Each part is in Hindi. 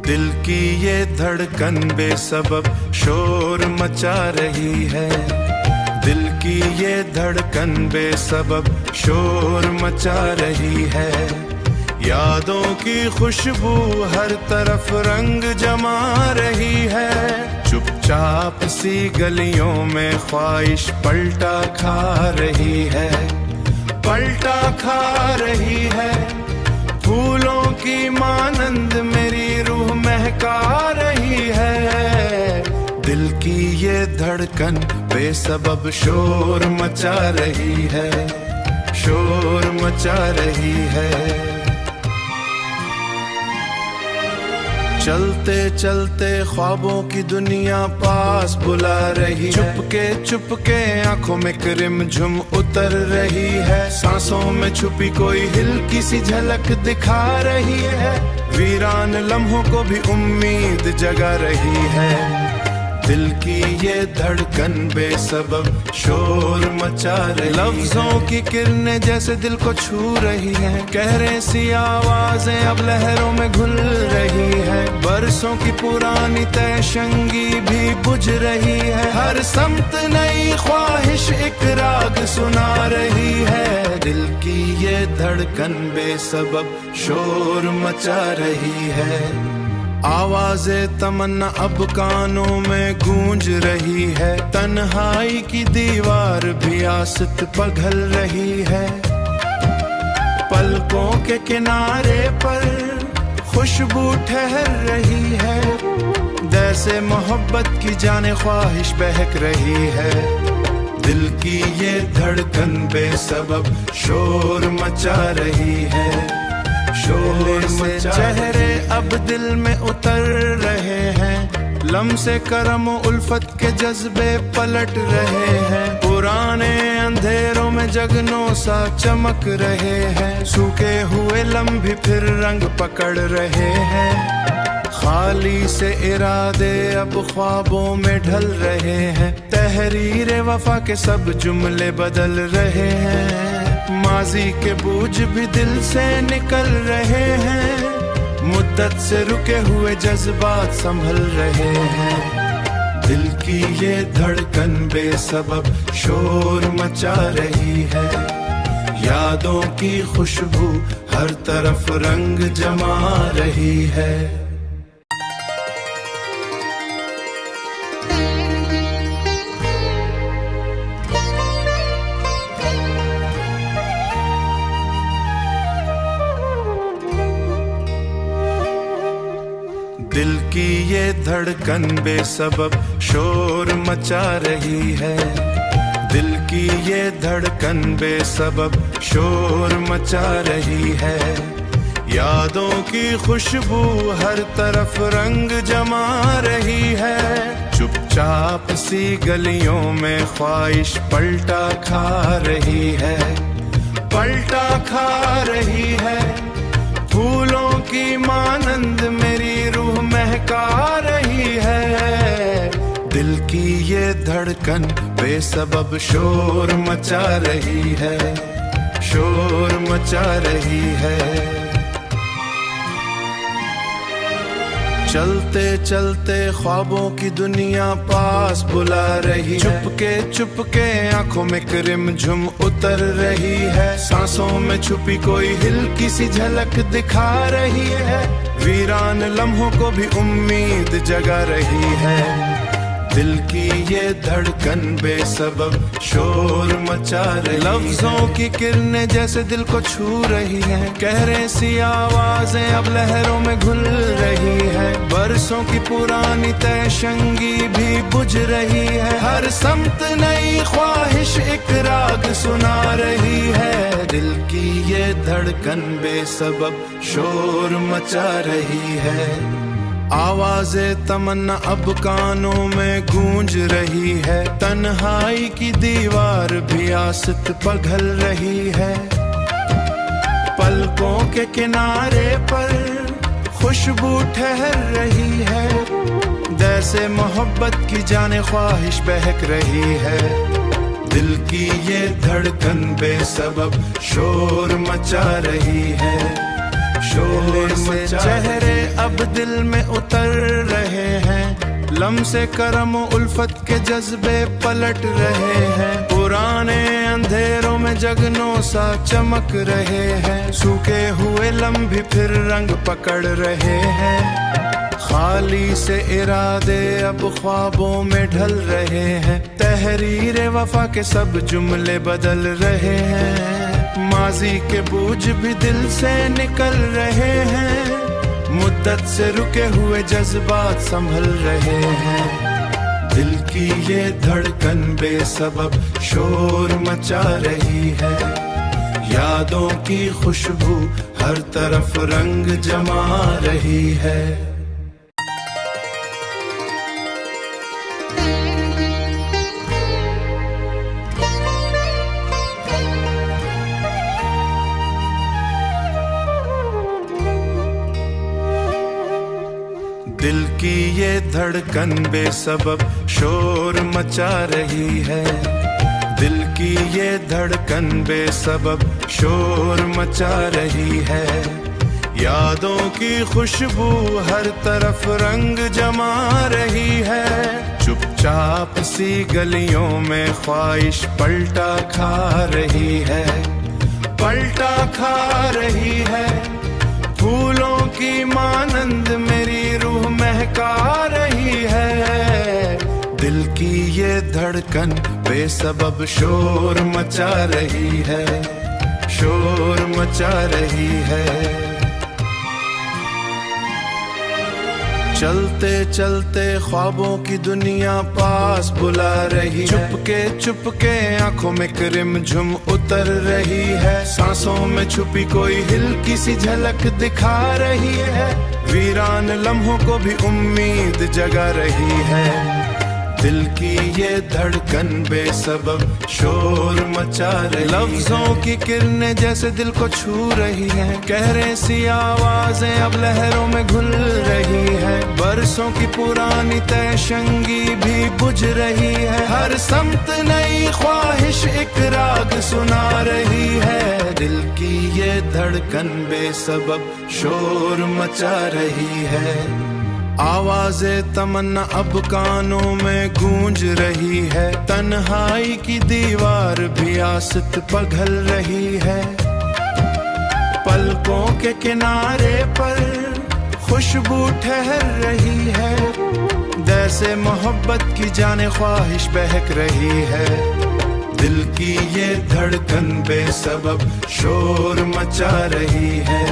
दिल की ये धड़कन बेसबब शोर मचा रही है। दिल की ये धड़कन बेसबब शोर मचा रही है। यादों की खुशबू हर तरफ रंग जमा रही है। चुपचाप सी गलियों में ख्वाहिश पलटा खा रही है, पलटा खा रही है। फूलों की मानंद मेरी रूह महका रही है। दिल की ये धड़कन बेसबब शोर मचा रही है, शोर मचा रही है। चलते चलते ख्वाबों की दुनिया पास बुला रही है। चुपके चुपके आंखों में रिमझुम उतर रही है। सांसों में छुपी कोई हल्की सी झलक दिखा रही है। वीरान लम्हों को भी उम्मीद जगा रही है। दिल की ये धड़कन बेसबब शोर मचा रही है। लफ्जों की किरणें जैसे दिल को छू रही हैं। गहरे सी आवाजें अब लहरों में घुल रही है। बरसों की पुरानी तयशंगी भी बुझ रही है। हर समत नई ख्वाहिश एक राग सुना रही है। दिल की ये धड़कन बेसबब शोर मचा रही है। आवाज़ें तमन्ना अब कानों में गूंज रही है। तन्हाई की दीवार भी आसत पघल रही है। पलकों के किनारे पर खुशबू ठहर रही है। जैसे मोहब्बत की जाने ख्वाहिश बहक रही है। दिल की ये धड़कन बेसबब शोर मचा रही है, शोर से चेहरे अब दिल में उतर रहे हैं। लम्से करम उल्फत के जज्बे पलट रहे हैं। पुराने अंधेरों में जगनों सा चमक रहे हैं। सूखे हुए लम्हे फिर रंग पकड़ रहे हैं। खाली से इरादे अब ख्वाबों में ढल रहे हैं। तहरीर वफा के सब जुमले बदल रहे हैं। माजी के बोझ भी दिल से निकल रहे हैं। मुद्दत से रुके हुए जज्बात संभल रहे हैं। दिल की ये धड़कन बेसबब शोर मचा रही है। यादों की खुशबू हर तरफ रंग जमा रही है। दिल की ये धड़कन बेसबब शोर मचा रही है। दिल की ये धड़कन बेसबब शोर मचा रही है। यादों की खुशबू हर तरफ रंग जमा रही है। चुपचाप सी गलियों में ख्वाहिश पलटा खा रही है, पलटा खा रही है। फूलों की मानंद मेरी रूह महका रही है। दिल की ये धड़कन बेसबब शोर मचा रही है, शोर मचा रही है। चलते चलते ख्वाबों की दुनिया पास बुला रही है। चुपके चुपके आंखों में रिमझुम उतर रही है। सांसों में छुपी कोई हल्की सी झलक दिखा रही है। वीरान लम्हों को भी उम्मीद जगा रही है। दिल की ये धड़कन बेसबब शोर मचा रही है। लफ्जों की किरणें जैसे दिल को छू रही हैं। गहरे सी आवाजें अब लहरों में घुल रही है। बरसों की पुरानी तयशंगी भी बुझ रही है। हर समत नई ख्वाहिश एक राग सुना रही है। दिल की ये धड़कन बेसबब शोर मचा रही है। आवाज़ें तमन्ना अब कानों में गूंज रही है। तन्हाई की दीवार भी आसत पघल रही है। पलकों के किनारे पर खुशबू ठहर रही है। जैसे मोहब्बत की जाने ख्वाहिश बहक रही है। दिल की ये धड़कन बेसबब शोर मचा रही है, शोर से चेहरे अब दिल में लम्से करम उल्फत के जज्बे पलट रहे हैं, पुराने अंधेरों में जगनों सा चमक रहे हैं, सूखे हुए लम्बे फिर रंग पकड़ रहे हैं, खाली से इरादे अब ख्वाबों में ढल रहे हैं, तहरीर वफा के सब जुमले बदल रहे हैं, माजी के बोझ भी दिल से निकल रहे हैं, मुद्दत से रुके हुए जज्बात संभल रहे हैं, दिल की ये धड़कन बेसबब शोर मचा रही है, यादों की खुशबू हर तरफ रंग जमा रही है। दिल की ये धड़कन बेसबब शोर मचा रही है, दिल की ये धड़कन बेसबब शोर मचा रही है, यादों की खुशबू हर तरफ रंग जमा रही है, चुपचाप सी गलियों में ख्वाहिश पलटा खा रही है, पलटा खा रही है, फूलों की मानंद मेरी रूह महका रही है, दिल की ये धड़कन बेसबब शोर मचा रही है, शोर मचा रही है। चलते चलते ख्वाबों की दुनिया पास बुला रही है, चुपके आंखों में रिमझुम उतर रही है, सांसों में छुपी कोई हिल्की सी झलक दिखा रही है, वीरान लम्हों को भी उम्मीद जगा रही है, दिल की ये धड़कन बेसबब शोर मचा रही है, लफ्जों की किरणें जैसे दिल को छू रही है, गहरे सी आवाजें अब लहरों में घुल रही है, बरसों की पुरानी तयशंगी भी बुझ रही है, हर समत नई ख्वाहिश एक राग सुना रही है, दिल की ये धड़कन बेसबब शोर मचा रही है, आवाज़े तमन्ना अब कानों में गूंज रही है, तन्हाई की दीवार भी आसत पिघल रही है, पलकों के किनारे पर खुशबू ठहर रही है, जैसे मोहब्बत की जाने ख्वाहिश बहक रही है, दिल की ये धड़कन बेसबब शोर मचा रही है,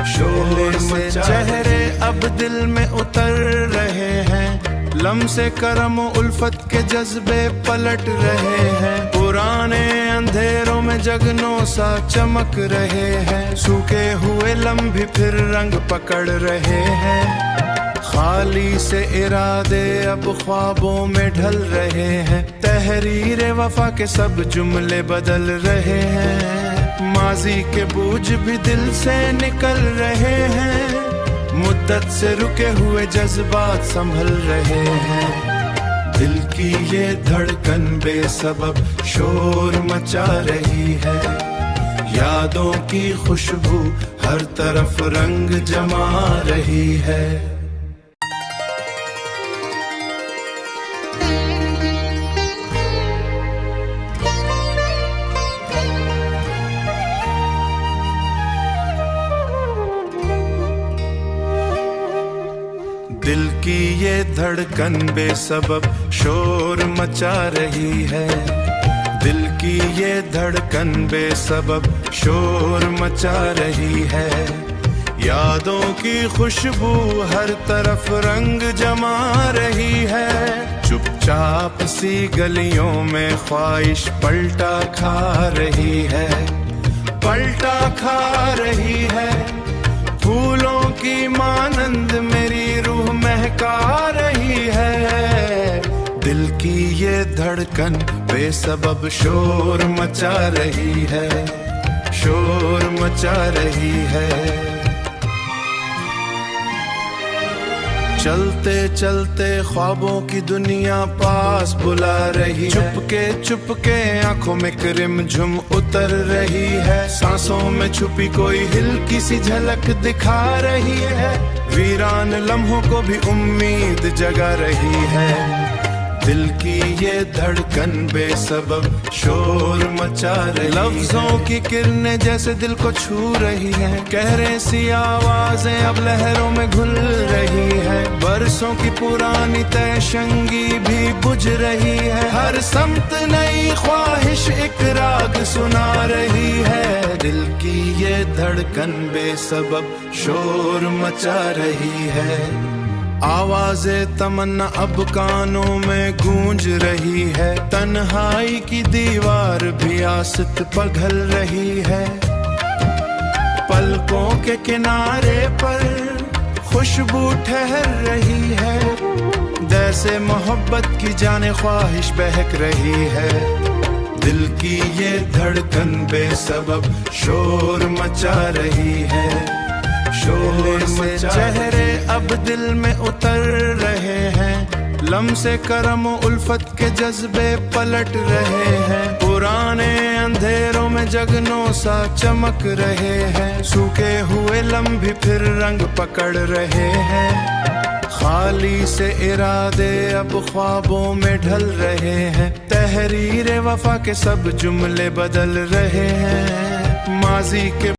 शोर से चेहरे अब दिल में उतर रहे हैं, लम्से करम उल्फत के जज्बे पलट रहे हैं, पुराने अंधेरों में जगनों सा चमक रहे हैं, सूखे हुए लम्बे फिर रंग पकड़ रहे हैं, खाली से इरादे अब ख्वाबों में ढल रहे हैं, तहरीर वफा के सब जुमले बदल रहे हैं, माजी के बोझ भी दिल से निकल रहे हैं, मुद्दत से रुके हुए जज्बात संभल रहे हैं, दिल की ये धड़कन बेसबब शोर मचा रही है, यादों की खुशबू हर तरफ रंग जमा रही है। दिल की ये धड़कन बेसबब शोर मचा रही है, दिल की ये धड़कन बेसबब शोर मचा रही है, यादों की खुशबू हर तरफ रंग जमा रही है, चुपचाप सी गलियों में ख्वाहिश पलटा खा रही है, पलटा खा रही है, फूलों की मानंद मेरी रूह महका रही है, दिल की ये धड़कन बेसबब शोर मचा रही है, शोर मचा रही है। चलते चलते ख्वाबों की दुनिया पास बुला रही है, चुपके आंखों में रिमझुम उतर रही है, सांसों में छुपी कोई हिल्की सी झलक दिखा रही है, वीरान लम्हों को भी उम्मीद जगा रही है। दिल की ये धड़कन बेसबब शोर मचा रही, लफ्जों की किरणें जैसे दिल को छू रही है, गहरे सी आवाजें अब लहरों में घुल रही है, बरसों की पुरानी तयशंगी भी बुझ रही है, हर समत नई ख्वाहिश एक राग सुना रही है। दिल की ये धड़कन बेसबब शोर मचा रही है, आवाज़े तमन्ना अब कानों में गूंज रही है, तन्हाई की दीवार भी आसत पिघल रही है, पलकों के किनारे पर खुशबू ठहर रही है, जैसे मोहब्बत की जाने ख्वाहिश बहक रही है। दिल की ये धड़कन बेसबब शोर मचा रही है, शोर से चेहरे अब दिल में उतर रहे हैं, लम्से करम उल्फत के जज्बे पलट रहे हैं, पुराने अंधेरों में जगनों सा चमक रहे हैं, सूखे हुए लम्हे फिर रंग पकड़ रहे हैं, खाली से इरादे अब ख्वाबों में ढल रहे हैं, तहरीर वफा के सब जुमले बदल रहे हैं, माजी के